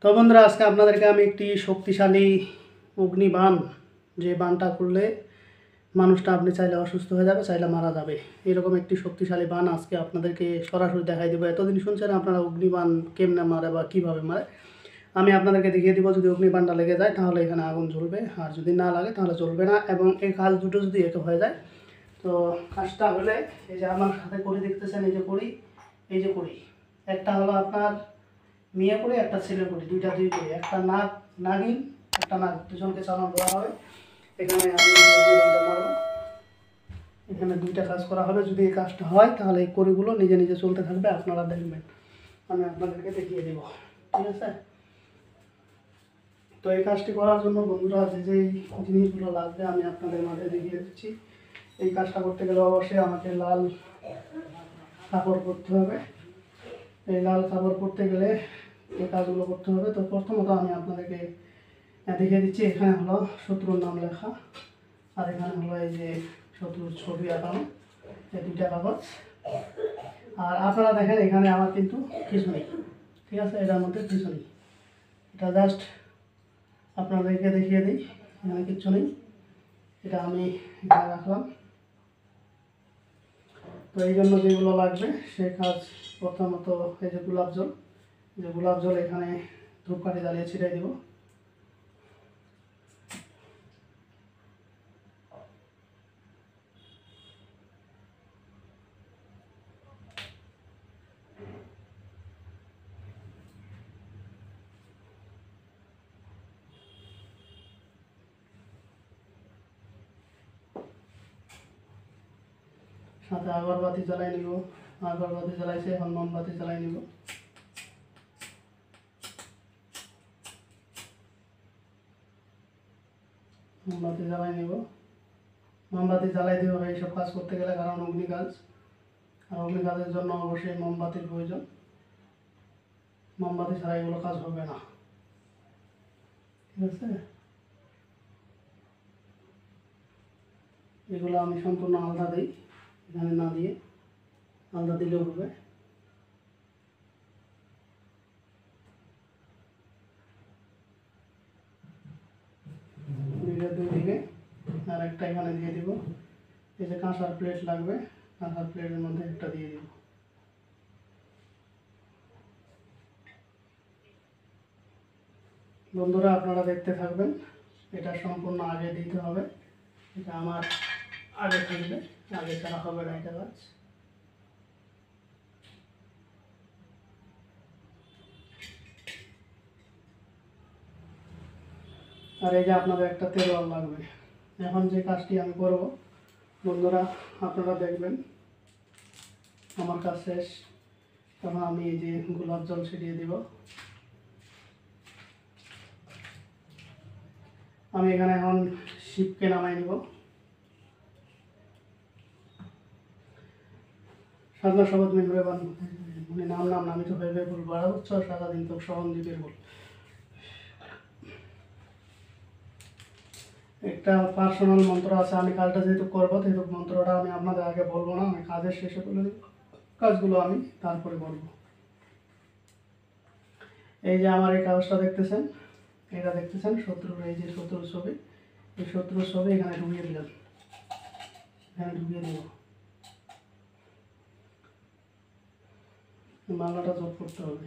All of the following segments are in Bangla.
তো বন্ধুরা, আজকে আপনাদেরকে আমি একটি শক্তিশালী অগ্নিবাণ, যে বাণটা করলে মানুষটা আপনি চাইলে অসুস্থ হয়ে যাবে, চাইলে মারা যাবে, এরকম একটি শক্তিশালী বাণ আজকে আপনাদেরকে সরাসরি দেখাই দেবো। এতদিন শুনছেন আপনারা অগ্নিবাণ কেমনে মারে বা কীভাবে মারে, আমি আপনাদেরকে দেখিয়ে দিব। যদি অগ্নিবাণটা লেগে যায় তাহলে এখানে আগুন জ্বলবে, আর যদি না লাগে তাহলে জ্বলবে না। এবং এই কাজ দুটো যদি একে হয়ে যায়, তো কাজটা হলে এই যে আমার হাতে কড়ি দেখতেছেন, এই যে কড়ি, এই যে কড়ি, একটা হলো আপনার মেয়ে করি, একটা ছেলে করি, দুই করি, একটা নাগিন, একটা নাগ, দুজনকে চালান দেওয়া হবে। এখানে আমি মারব, এখানে দুইটা কাজ করা হবে। যদি এই কাজটা হয় তাহলে এই কড়িগুলো নিজে নিজে চলতে থাকবে, আপনারা দেখবেন। আমি আপনাদেরকে দেখিয়ে দেব, ঠিক আছে? তো এই কাজটি করার জন্য বন্ধুরা যে যেই জিনিসগুলো লাগবে আমি আপনাদের মাঝে দেখিয়ে দিচ্ছি। এই কাজটা করতে গেলে অবশ্যই আমাকে লাল কাপড় পরতে হবে। এই লাল কাপড় পরতে গেলে এই কাজগুলো করতে হবে। তো প্রথমত আমি আপনাদেরকে দেখিয়ে দিচ্ছি। এখানে হলো শত্রুর নাম লেখা, আর এখানে হলো এই যে শত্রুর ছবি আঁকানো, এই দুইটা কাগজ। আর আপনারা দেখেন এখানে আমার কিন্তু কিছু নেই, ঠিক আছে? এটার মধ্যে কিছু নেই, এটা জাস্ট আপনাদেরকে দেখিয়ে দিই। এখানে কিচ্ছু নেই, এটা আমি এখানে রাখলাম। তো এই জন্য যেগুলো লাগবে সেই কাজ, প্রথমত এই যে গোলাপ জল, এখানে ধূপকাঠি জ্বালিয়ে ছিটাই দিব। সাথে আগরবাতি জ্বালাই নিব, আগরবাতি জ্বালাইছে, এখন মোমবাতি জ্বালাই নিব। মোমবাতি জ্বালাই নিব, মোমবাতি জ্বালাই দিতে হবে এইসব কাজ করতে গেলে, কারণ অগ্নি কাজ, আর অগ্নি কাজের জন্য অবশ্যই মোমবাতির প্রয়োজন। মোমবাতি ছাড়া এগুলো কাজ হবে না, ঠিক আছে? এগুলো আমি সম্পূর্ণ আলাদা দিই, এখানে না দিয়ে আলাদা দিলেও হবে। দুই দিকে, আর একটা এখানে দিয়ে দিব। এই যে কাঁসার প্লেট লাগবে, কাঁসার প্লেটের মধ্যে একটা দিয়ে দিব। বন্ধুরা আপনারা দেখতে থাকবেন, এটা সম্পূর্ণ আগে দিতে হবে। এটা আমার আগে থাকবে, আগে ছাড়া হবে না এটা কাজ। আর এই যে আপনাদের একটা তেলোয়ার লাগবে। এখন যে কাজটি আমি করব বন্ধুরা, আপনারা দেখবেন। আমার কাজ শেষ, তখন আমি এই যে গোলাপ জল ছিটিয়ে দিব। আমি এখানে এখন শিবকে নামাই নিব। সাধনা শপথ মেঘরে বান, মানে নাম নামিত হইবে ভুল, বাড়া উচ্চ সারাদিন তো সহন দ্বীপের ভুল। একটা পার্সোনাল মন্ত্র আছে, আমি কাজটা যেহেতু করবো সেহেতু মন্ত্রটা আমি আপনাদের আগে বলবো না, আমি কাজের শেষে বলে দেব। কাজগুলো আমি তারপরে বলবো। এই যে আমার এই কাগজটা দেখতেছেন, এটা দেখতেছেন শত্রুর, এই যে শত্রুর ছবি, এই শত্রুর ছবি এখানে ঢুকিয়ে দিলাম, এখানে ঢুকিয়ে দেব। মালাটা যোগ করতে হবে।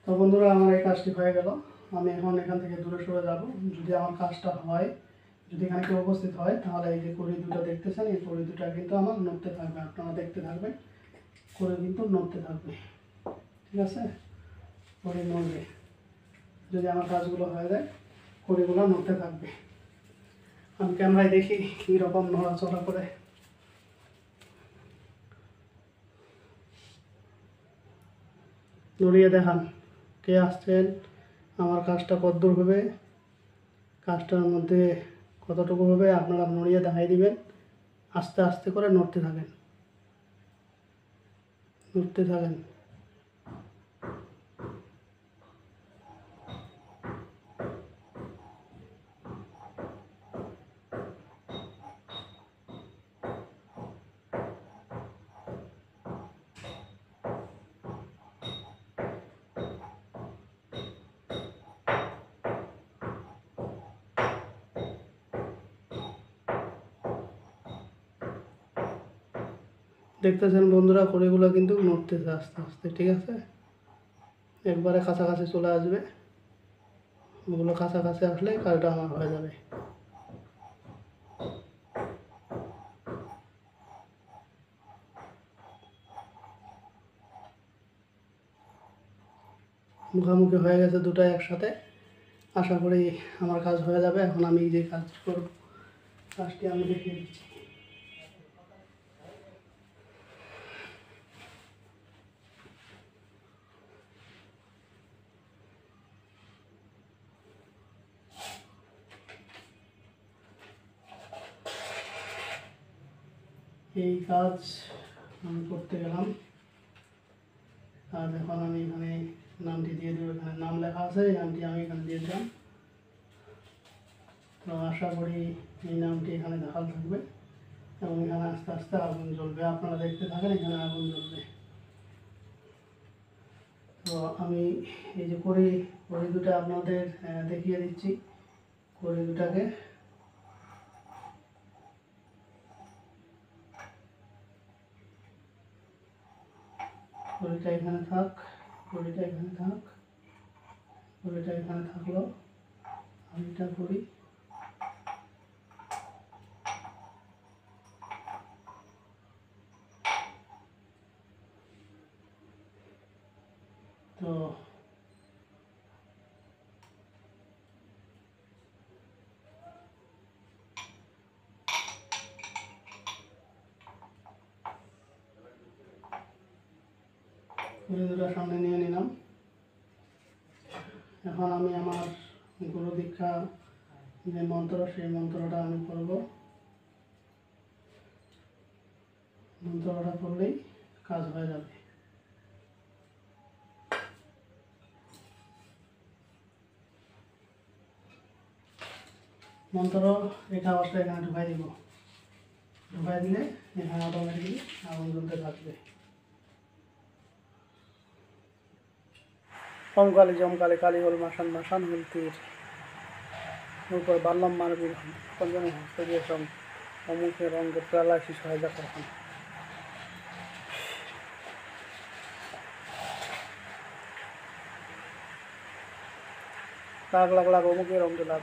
তো বন্ধুরা আমার এই কাজটি হয়ে গেল। আমি এখন এখান থেকে দূরে সরে যাব। যদি আমার কাজটা হয়, যদি এখানে কেউ উপস্থিত হয়, তাহলে এই যে কড়ি দুটো দেখতেছেন, এই কড়ি দুটা কিন্তু আমার নড়তে থাকবে, আপনারা দেখতে থাকবেন। করে কিন্তু নড়তে থাকবে, ঠিক আছে? করে নড়বে, যদি আমার কাজগুলো হয়ে যায় কড়িগুলো নড়তে থাকবে। আমি ক্যামেরায় দেখি কীরকম নড়াচড়া করে। নড়িয়ে দেখান কে আসছেন, আমার কাজটা কতদূর হবে, কাজটার মধ্যে কতটুকু হবে আপনারা নড়িয়ে দেখাই দিবেন। আস্তে আস্তে করে নড়তে থাকেন, নড়তে থাকেন। দেখতেছেন বন্ধুরা, কড়িগুলো কিন্তু নড়তেছে আস্তে আস্তে, ঠিক আছে? একবারে কাছাকাছি চলে আসবে, ওগুলো কাছাকাছি আসলে কাজটা আমার হয়ে যাবে। মুখামুখি হয়ে গেছে দুটোই একসাথে, আশা করি আমার কাজ হয়ে যাবে। এখন আমি যে কাজ করব কাজটি আমি দেখিয়ে দিচ্ছি। এই কাজ আমি করতে গেলাম, আর এখন আমি এখানে নামটি দিয়ে দেবো। এখানে নাম লেখা আছে, এই নামটি আমি এখানে দিয়ে দিলাম। তো আশা করি এই নামটি এখানে দেখাল থাকবে এবং এখানে আস্তে আস্তে আগুন জ্বলবে। আপনারা দেখতে থাকেন, এখানে আগুন জ্বলবে। তো আমি এই যে কড়ি দুটো আপনাদের দেখিয়ে দিচ্ছি। কড়ি দুটাকে কড়িটা এখানে থাক, কড়িটা এখানে থাক, কড়িটা এখানে থাকলো। আমি এটা করি, তো কড়ি দুটো সামনে নিয়ে নিলাম। এখন আমি আমার গুরু দীক্ষা যে মন্ত্র, সেই মন্ত্রটা আমি করব। মন্ত্রটা করলেই কাজ হয়ে যাবে। মন্ত্র রেখা অবস্থায় এখানে ঢুকাই দিব। ঢুকাই দিলে এখানে অটোমেটিকলি আগুন জ্বলতে থাকবে। ওম কালী জম কালী কালী হল মাসান মাসান হল তীর উপর বাল্লম মারবীর পঞ্চমী হস্ত দিয়ে সম অমুকের রঙের প্রালায় শিশু হয়ে যা কখন লাগ লাগ লাগ অমুকের রঙে লাগ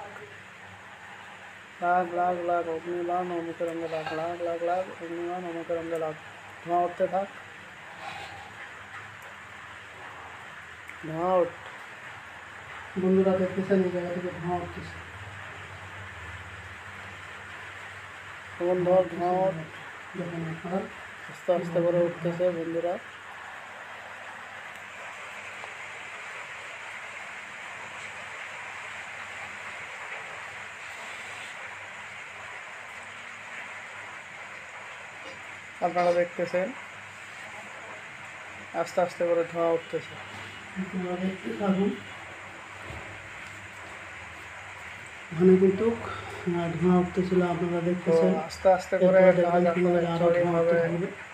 লাগ লাগ লাগ অগ্নিবান অমুকের রঙে লাগ লাগ লাগ লাগ অগ্নিবান অমুকের রঙে লাগ। ধোঁয়া উঠতে থাক, ধোঁয়া উঠ। বন্ধুরা দেখতেছেন এই জায়গা থেকে ধোঁয়া উঠতেছে। ধোঁয়া দেখেন আপনারা আস্তে আস্তে করে উঠতেছে বন্ধুরা। আপনারা দেখতেছেন আস্তে আস্তে করে ধোঁয়া উঠতেছে। ওখানে কিন্তু ধোঁয়া উঠতেছিল, আপনারা দেখতেছেন। আস্তে আস্তে করে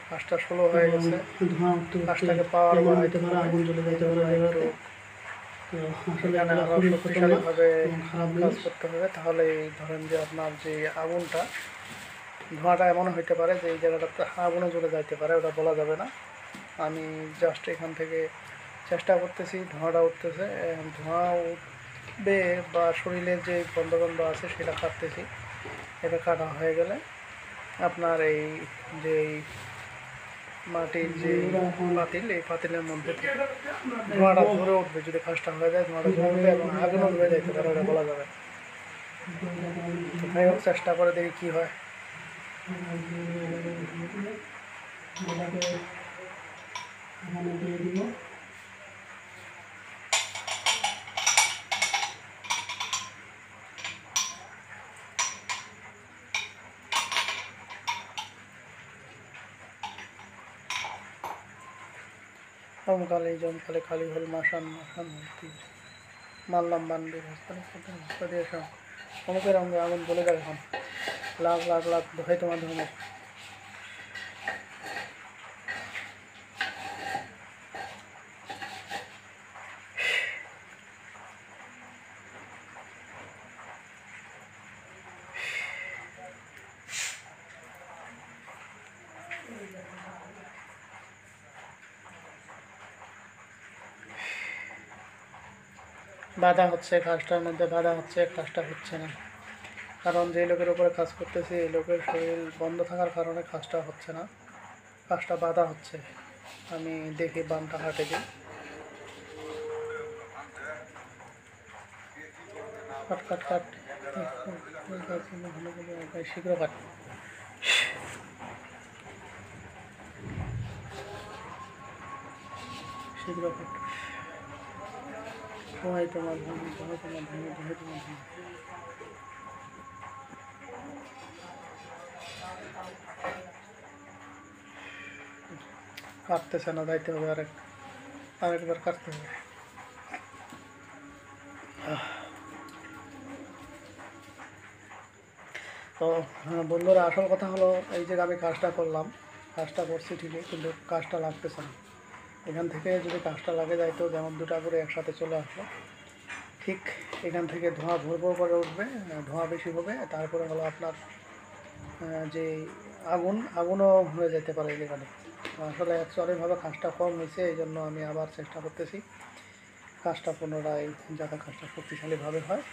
কাজটা স্লো হয়ে গেছে। ধোঁয়া উঠতে কাজটাকে পাওয়ার হতে পারে, আগুন জ্বলে যেতে পারে। তো আসলে শক্তিশালীভাবে কাজ করতে হবে, তাহলে ধরেন যে আপনার যে আগুনটা ধোঁয়াটা এমন হইতে পারে যে এই জায়গাটাতে আগুনও জ্বলে যাইতে পারে, ওটা বলা যাবে না। আমি জাস্ট এখান থেকে চেষ্টা করতেছি, ধোঁয়াটা উঠতেছে। ধোঁয়া উঠবে বা শরীরের যে গন্ধ আছে সেটা কাটতেছি। এটা কাটা হয়ে গেলে আপনার এই যে মাটির যে পাতিল, এই পাতিলের মধ্যে থেকে ধোঁয়াটা ধরে উঠবে। যদি কাজটা হয়ে যায় ধোঁয়াটা ধরে উঠবে এবং আগুনও ধরে যাইতে পারে, ওটা বলা যাবে। তো যাই হোক, চেষ্টা করে দেখি কী হয়। সমকালে জমকালে খালি হল মাসান মাসান মূর্তি মানলাম বানবীর হস্ত দিয়ে সব অমুকের অঙ্গে আগুন বলে যাবে এখন। লাখ লাখ লাখ দোহাই তোমার ধর্মের। বাধা হচ্ছে, কাজটার মধ্যে বাধা হচ্ছে, কাজটা হচ্ছে না। কারণ যে লোকের উপরে কাজ করতেছি এই লোকের শরীর বন্ধ থাকার কারণে কাজটা হচ্ছে না, কাজটা বাধা হচ্ছে। আমি দেখি বামটা হাটে দিই। কাট কাট কাট, শীঘ্র কাট। শীঘ্র কাট। দোহাই তোমার ধর্ম, দোহাই তোমার ধর্ম, দোহাই তোমার ধর্ম। কাটতেছে না, যাইতে হবে আরেকবার কাটতে হবে। তো বন্ধুরা, আসল কথা হলো এই যে আমি কাজটা করলাম, কাজটা করছি ঠিকই, কিন্তু কাজটা লাগতেছে না। এখান থেকে যদি কাজটা লাগে যাইতো, যেমন দুটা করে একসাথে চলে আসলো, ঠিক এখান থেকে ধোঁয়া ভোর ভোর করে উঠবে, ধোঁয়া বেশি হবে, তারপরে হলো আপনার যে আগুনও হয়ে যেতে পারে এখানে। আসলে অ্যাকচুয়ালিভাবে কাজটা কম হয়েছে, এই জন্য আমি আবার চেষ্টা করতেছি কাজটা পুনরায় যাতে কাজটা শক্তিশালীভাবে হয়,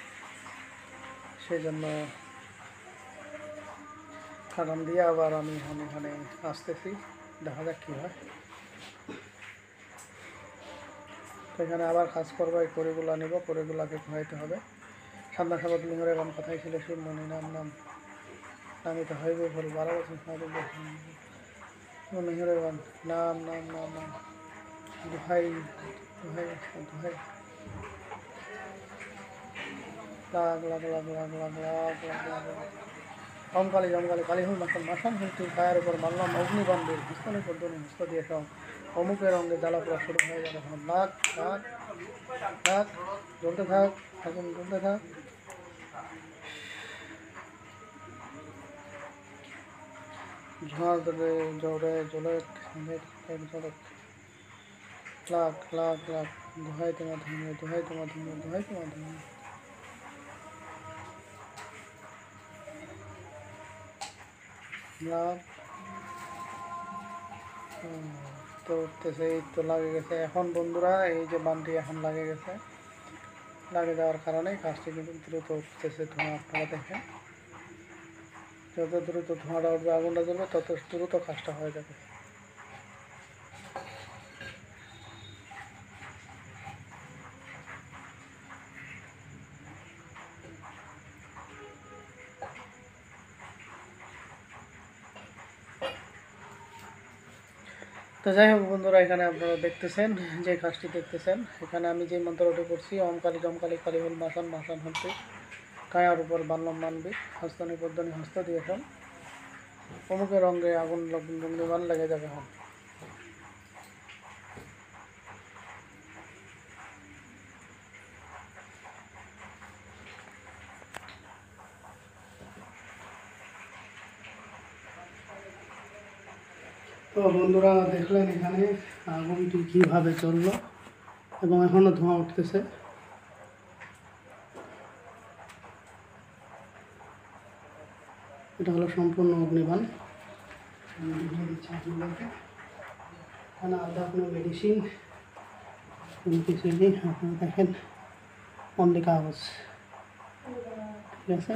সেই জন্য কারণ দিয়ে আবার আমি এখানে আসতেছি, দেখা যাক কী হয়। তো এখানে আবার কাজ করবো, এই কড়িগুলো নিব, কড়িগুলোকে ঘুরাইতে হবে। সান্না সাবাদ লিঙ্গের এবং কথাই ছিল শিবমণি নাম নাম আমি তো হইবে ভুল 12 বছর মেহরের নাম নাম নাম নাম দোহাই দোহাই দোহাই লাখ লাখ লাখ লাখ লাখ লাখ লাখ লাখ লাখ জমকালি জমকালি কালী হল মাসান মাসান হইতে গায়ের উপর মানলাম অগ্নিবান্ধের হস্তনে পর্যন্ত হস্ত দিয়ে সব অমুকের অঙ্গে জ্বালা পোড়া শুরু হয়ে যাবে। এখন লাখ লাখ লাখ জ্বলতে থাক, এখন জ্বলতে থাক। ঝড় ধরে জোরে জলে জলে লাখ লাখ লাখ দোহাই তোমার ধর্ম, দোহাই তোমার ধর্ম, দোহাই তোমার ধর্ম। লাভ তো উঠতেছে, এই তো লাগে গেছে এখন বন্ধুরা। এই যে বানটি এখন লাগে গেছে, লাগে যাওয়ার কারণে কাজটি কিন্তু দ্রুত উঠতেছে ধোঁয়া। আপনারা দেখেন, যত দ্রুত ধোঁয়াটা উঠবে, আগুনটা জ্বলবে, তত দ্রুত কাজটা হয়ে যাবে। তো যাই হোক বন্ধুরা, এখানে আপনারা দেখতেছেন যে কাজটি দেখতেছেন, এখানে আমি যে মন্ত্রটি করছি অমকালী জমকালী কালী হল মাসান মাসান হচ্ছে কায়ার উপর বানলাম মানবি হস্তনি পদ্মনি হস্ত দিয়ে সব অমুকের অঙ্গে আগুন লগ্নিবান লেগে যাবে। এখন তো বন্ধুরা দেখলেন এখানে আগুনটি কীভাবে চললো এবং এখনও ধোঁয়া উঠতেছে। এটা হলো সম্পূর্ণ অগ্নিবাণ। এখানে আলাদা কোনো মেডিসিন কোনো কিছু নেই, আপনারা দেখেন অনলি কাগজ, ঠিক আছে।